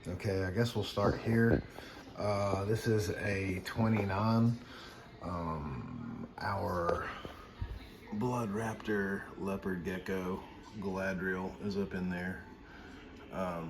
Okay, I guess we'll start here. This is a 29. Our blood raptor leopard gecko Galadriel is up in there. But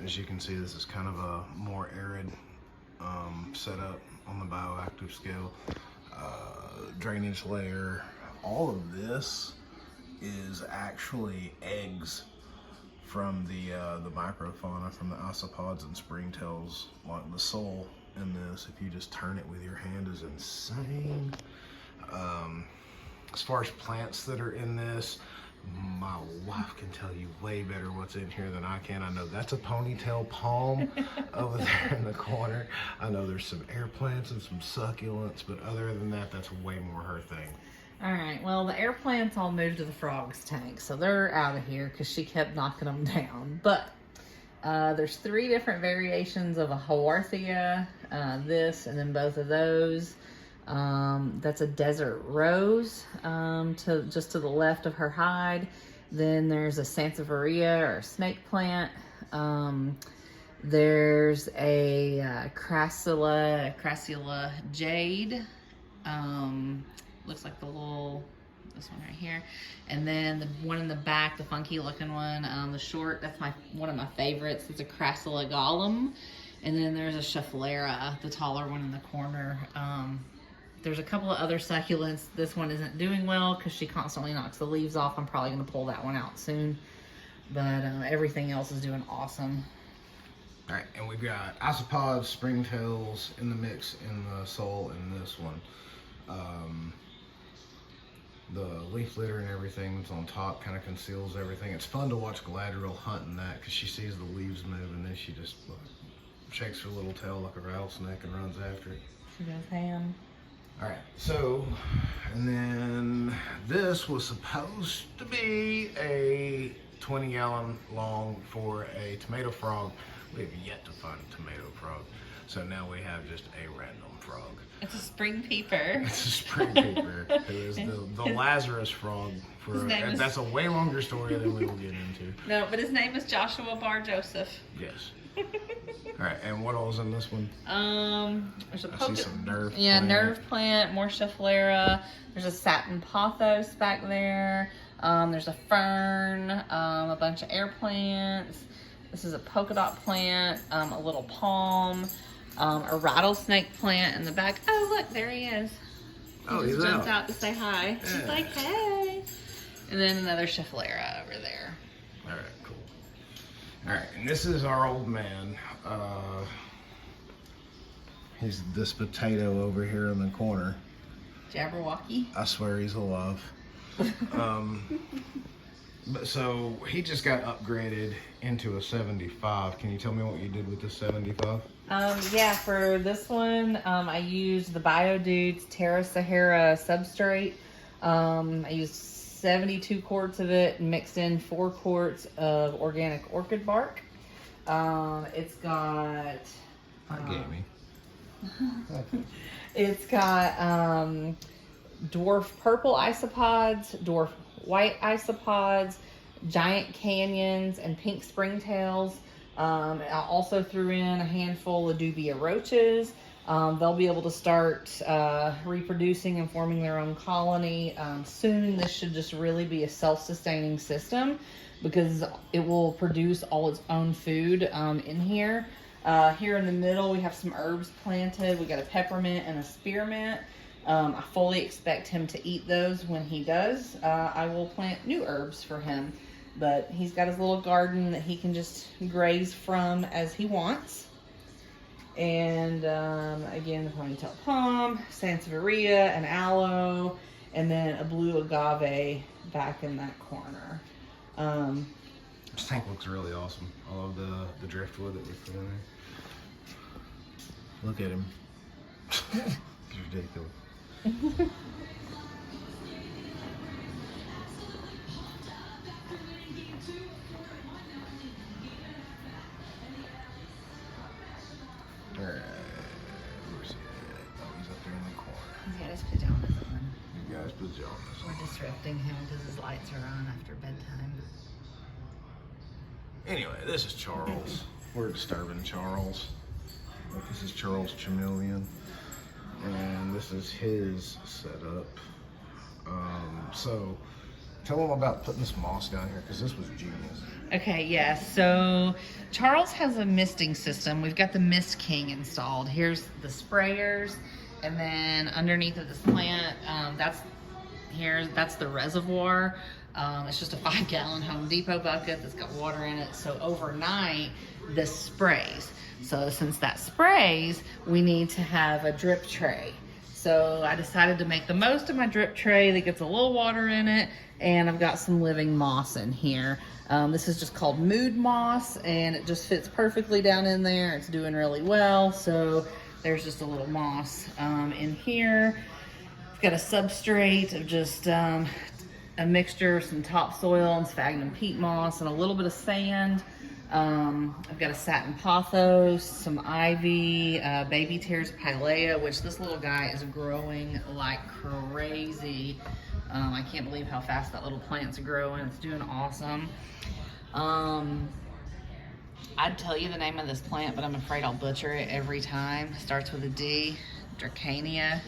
as you can see, this is kind of a more arid setup on the bioactive scale. Drainage layer. All of this is actually eggs from the microfauna, from the isopods and springtails. Like the soul in this, if you just turn it with your hand, is insane. As far as plants that are in this, my wife can tell you way better what's in here than I can. I know that's a ponytail palm over there in the corner. I know there's some air plants and some succulents, but other than that, that's way more her thing. All right, well, the air plants all moved to the frogs tank, so they're out of here because she kept knocking them down. But there's 3 different variations of a Haworthia, this and then both of those. That's a desert rose, just to the left of her hide. Then there's a Sansevieria or snake plant. There's a Crassula jade. Looks like this one right here. And then the one in the back, the funky looking one, the short, that's one of my favorites. It's a Crassula golem. And then there's a Schefflera, the taller one in the corner. There's a couple of other succulents. This one isn't doing well because she constantly knocks the leaves off. I'm probably going to pull that one out soon. But everything else is doing awesome. All right, and we've got isopods, springtails in the mix in the soul in this one. The leaf litter and everything that's on top kind of conceals everything. It's fun to watch Galadriel hunting that because she sees the leaves move and then she just shakes her little tail like a rattlesnake and runs after it. She goes ham. All right, so, and then this was supposed to be a 20-gallon long for a tomato frog. We have yet to find a tomato frog. So now we have just a random frog. It's a spring peeper. It's a spring peeper, who is the Lazarus frog. That's a way longer story than we will get into. No, but his name is Joshua Bar Joseph. Yes. All right, and what else in this one? There's a I see some nerve. Yeah, plant. nerve plant, more Schefflera. There's a satin pothos back there. There's a fern, a bunch of air plants. This is a polka dot plant, a little palm, a rattlesnake plant in the back. Oh, look, there he is. Oh, He he's just jumps out. out to say hi. Yeah. He's like, hey. And then another Schefflera over there. All right, cool. All right, and this is our old man. He's this potato over here in the corner. Jabberwocky. I swear he's alive. But so he just got upgraded into a 75. Can you tell me what you did with the 75? Yeah, for this one, I used the BioDudes Terra Sahara substrate. I used 72 quarts of it and mixed in 4 quarts of organic orchid bark. It's got... Gamey. It's got dwarf purple isopods, dwarf white isopods, giant canyons, and pink springtails. I also threw in a handful of dubia roaches. They'll be able to start reproducing and forming their own colony soon. This should just really be a self-sustaining system because it will produce all its own food in here. Here in the middle, we have some herbs planted. We got a peppermint and a spearmint. I fully expect him to eat those. When he does, I will plant new herbs for him. But he's got his little garden that he can just graze from as he wants. And again, the ponytail palm, Sansevieria, an aloe, and then a blue agave back in that corner. This tank looks really awesome. I love the driftwood that we put in there. Look at him. It's ridiculous. Alright, where's he at? Oh, he's up there in the corner. He's got his pajamas on. You guys pajamas. We're disrupting him because his lights are on after bedtime. Anyway, this is Charles. We're disturbing Charles. Look, this is Charles Chameleon. And this is his setup. So tell them about putting this moss down here, because this was genius. Okay, yeah, so Charles has a misting system. We've got the Mist King installed. Here's the sprayers, and then underneath of this plant, that's the reservoir. It's just a 5-gallon Home Depot bucket that's got water in it. So overnight, this sprays. So since that sprays, we need to have a drip tray. So I decided to make the most of my drip tray that gets a little water in it, and I've got some living moss in here. This is just called Mood Moss, and it just fits perfectly down in there. It's doing really well. So there's just a little moss in here. I've got a substrate of just a mixture of some topsoil and sphagnum peat moss and a little bit of sand. I've got a satin pothos, some ivy, baby tears pilea, which this little guy is growing like crazy. I can't believe how fast that little plant's growing. It's doing awesome. I'd tell you the name of this plant, but I'm afraid I'll butcher it every time. It starts with a D. Dracania,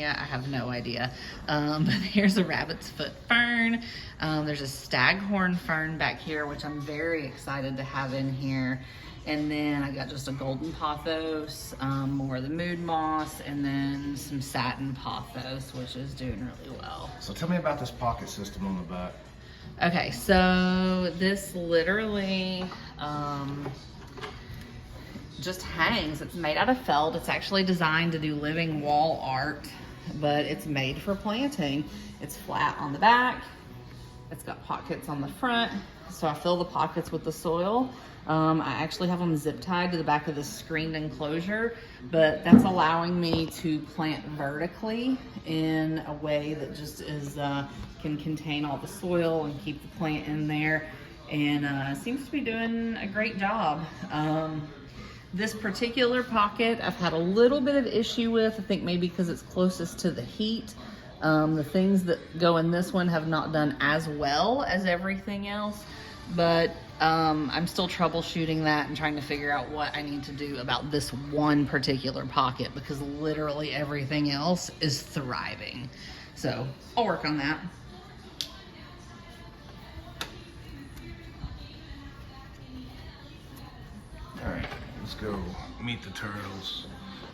I have no idea. But here's a rabbit's foot fern. There's a staghorn fern back here, which I'm very excited to have in here. And then I got just a golden pothos, more of the mood moss, and then some satin pothos, which is doing really well. So tell me about this pocket system on the back. Okay, so this literally, just hangs. It's made out of felt. It's actually designed to do living wall art, but it's made for planting. It's flat on the back. It's got pockets on the front. So I fill the pockets with the soil. I actually have them zip tied to the back of this screened enclosure, but that's allowing me to plant vertically in a way that just is can contain all the soil and keep the plant in there, and seems to be doing a great job. This particular pocket I've had a little bit of issue with, I think maybe because it's closest to the heat. The things that go in this one have not done as well as everything else, but I'm still troubleshooting that and trying to figure out what I need to do about this one particular pocket, because literally everything else is thriving. So I'll work on that. All right, let's go meet the turtles.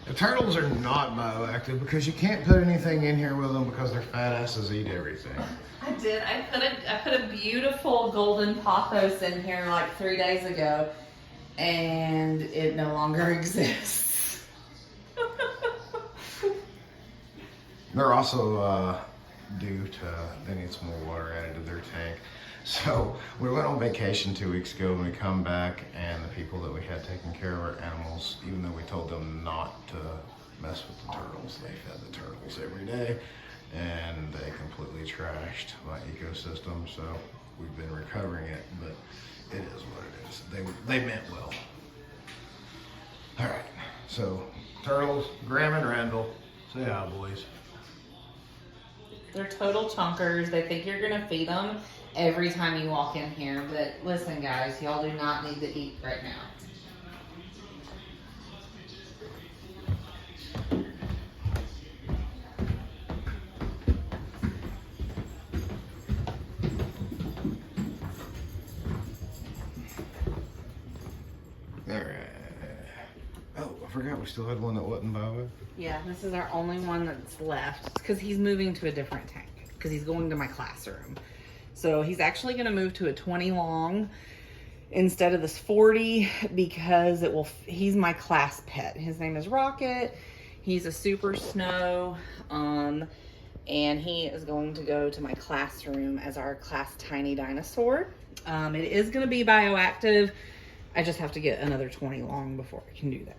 The turtles are not bioactive because you can't put anything in here with them because their fat asses eat everything. I did. I put a beautiful golden pothos in here like 3 days ago, and it no longer exists. They're also due to, they need some more water added to their tank. So we went on vacation 2 weeks ago, and we come back, and the people that we had taking care of our animals, even though we told them not to mess with the turtles, they fed the turtles every day, and they completely trashed my ecosystem. So we've been recovering it, but it is what it is. They meant well. All right, so turtles, Graham and Randall, say hi, boys. They're total chunkers. They think you're gonna feed them every time you walk in here, but listen guys, y'all do not need to eat right now. Alright. Oh, I forgot we still had one that wasn't bioactive. Yeah, this is our only one that's left. It's because he's moving to a different tank, because he's going to my classroom. So he's actually going to move to a 20 long instead of this 40, because he's my class pet. His name is Rocket. He's a super snow, and he is going to go to my classroom as our class tiny dinosaur. It is going to be bioactive. I just have to get another 20 long before I can do that.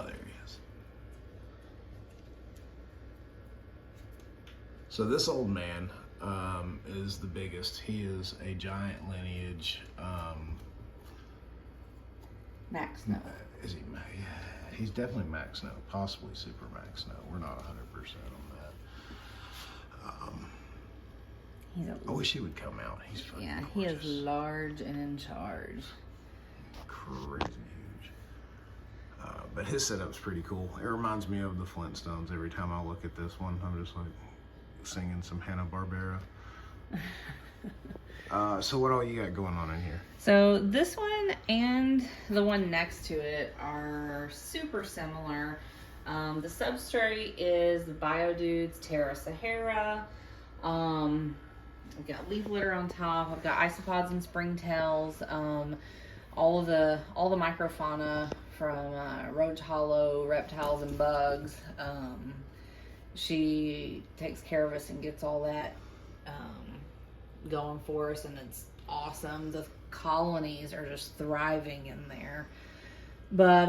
There he is. So this old man is the biggest. He is a giant lineage. Max, no. Is he? He's definitely max snow, possibly super max snow. We're not 100% on that. I wish he would come out. He's fucking Yeah, gorgeous. he is large and in charge. Crazy huge. But his setup's pretty cool. It reminds me of the Flintstones. Every time I look at this one, I'm just like singing some Hanna-Barbera. So what all you got going on in here? So this one and the one next to it are super similar. The substrate is the BioDudes Terra Sahara. I've got leaf litter on top. I've got isopods and springtails. All the microfauna from roach hollow, reptiles and bugs. She takes care of us and gets all that going for us, and it's awesome. The colonies are just thriving in there. But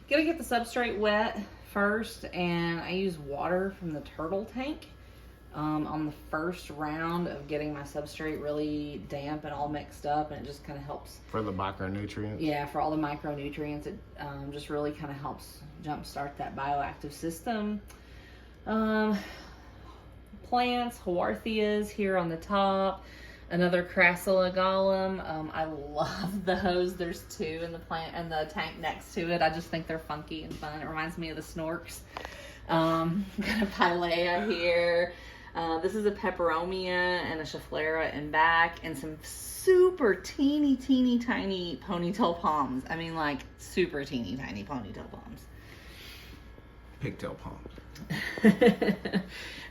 gotta get the substrate wet first, and I use water from the turtle tank on the first round of getting my substrate really damp and all mixed up, and it just kind of helps. For the micronutrients? Yeah, for all the micronutrients, it just really kind of helps jumpstart that bioactive system. Plants, Haworthias here on the top. Another Crassulagalum. I love those. There's two in the plant and the tank next to it. I just think they're funky and fun. It reminds me of the Snorks. Got a Pilea here. This is a Peperomia and a Schefflera in back, and some super teeny tiny ponytail palms. I mean, like super teeny tiny ponytail palms. Pigtail palms.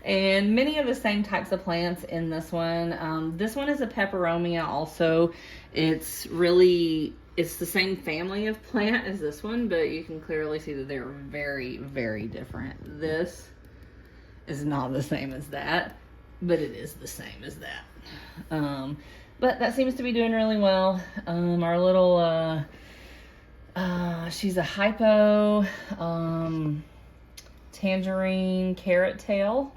And many of the same types of plants in this one. This one is a Peperomia also. It's the same family of plant as this one, but you can clearly see that they're very, very different. This is not the same as that, but it is the same as that. But that seems to be doing really well. Our little, she's a hypo, tangerine carrot tail.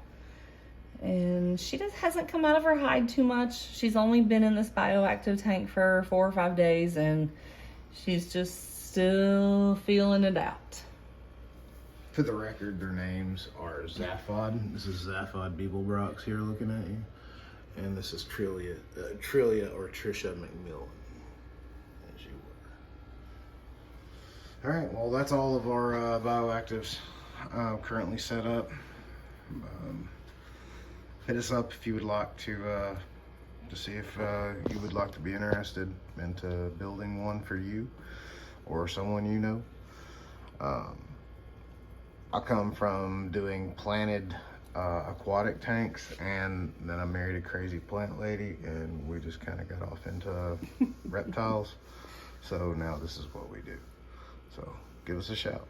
And she hasn't come out of her hide too much. She's only been in this bioactive tank for 4 or 5 days, and she's just still feeling it out. For the record, their names are Zaphod. This is Zaphod Beeblebrox here looking at you. And this is Trillia or Trisha McMillan, as you were. All right, well, that's all of our bioactives currently set up. Hit us up if you would like to see if you would like to be interested into building one for you or someone you know. I come from doing planted aquatic tanks, and then I married a crazy plant lady, and we just kind of got off into reptiles. So now this is what we do. So give us a shout.